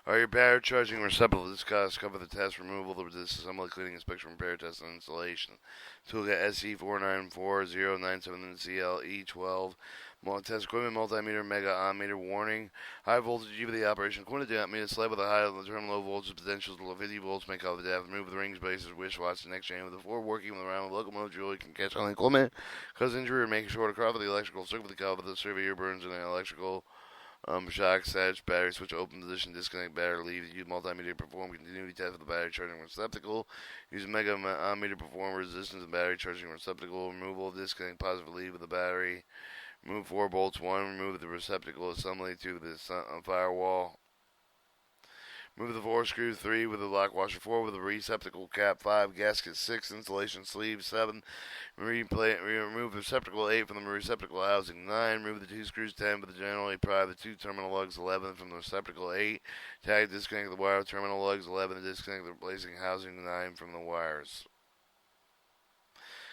Are your battery charging receptacle discussed? Cover the test, removal, the disassembly, cleaning, inspection, repair test, and installation. Toolkit SE494097 CLE12. Test equipment, multimeter, mega ohmmeter, warning. High voltage EV operation. Equipment did not mean a slab with a high terminal low voltage potentials below 50 volts. Make out the depth. Remove the rings, bases, wish, watch the next chain with the floor working with around with locomotive jewelry can catch on the equipment. Cause injury or make short across the electrical circuit with the cover the surveyor burns in an electrical shock, satch, battery switch, open position, disconnect battery, leave, use multimeter to perform continuity test of the battery charging receptacle, use mega meter to perform resistance of battery charging receptacle, removal, disconnect, positive lead with the battery, remove 4 bolts, 1, remove the receptacle assembly to the firewall, remove the 4 screws, 3 with the lock washer, 4 with the receptacle cap, 5 gasket, 6 installation sleeve, 7 remove the receptacle 8 from the receptacle housing, 9 remove the 2 screws, 10 with the generally pry the 2 terminal lugs, 11 from the receptacle, 8 tag disconnect the wire terminal lugs, 11 disconnect the replacing housing, 9 from the wires.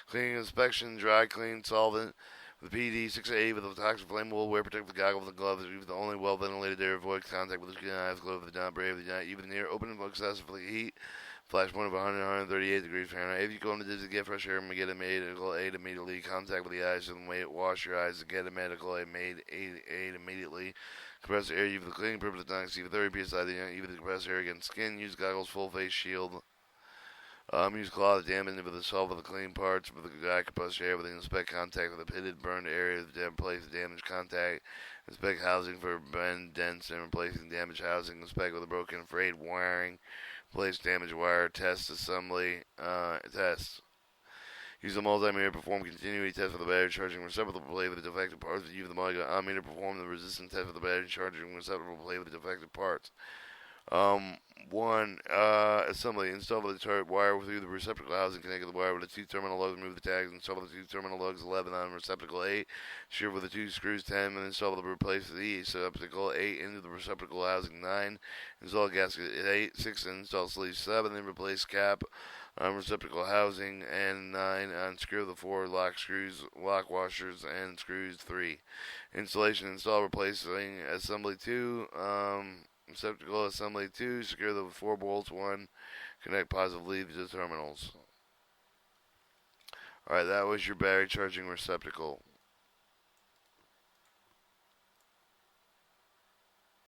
Cleaning inspection, dry clean solvent. The PD 6A with the toxic flammable wear protective goggles and gloves with the only well ventilated area, avoid contact with the skin and eyes, glove if not brave, if not even near, open and excessively heat, flash point of 100 138 degrees Fahrenheit. If you go into to get fresh air and get a medical aid immediately, contact with the eyes and wait, wash your eyes to get a medical aid immediately. Compressed air, use for the cleaning purpose, not exceed 30 psi, even the compressed air against skin, use goggles, full face shield. Use cloth damage with the solve of the clean parts with the dry compressed air with the inspect contact with the pitted burned area to replace the damaged contact. Inspect housing for bend dents and replacing damaged housing. Inspect with the broken frayed wiring. Replace damaged wire. Test assembly. Test. Use the multimeter to perform continuity test for the battery charging receptacle play with the defective parts. Use the multimeter to perform the resistance test for the battery charging receptacle play with the defective parts. 1. Assembly. Install the turret wire through the receptacle housing. Connect the wire with the 2 terminal lugs. Remove the tags. Install the 2 terminal lugs. 11 on receptacle 8. Shear with the 2 screws. 10. And install the replace the receptacle 8 into the receptacle housing. 9. Install gasket 8. 6. Install sleeve 7. Then replace cap on receptacle housing. And 9. Unscrew the 4 lock screws, lock washers, and screws 3. Installation. Install replacing assembly 2. Receptacle assembly 2, secure the 4 bolts, 1, connect positive lead to the terminals. Alright, that was your battery charging receptacle.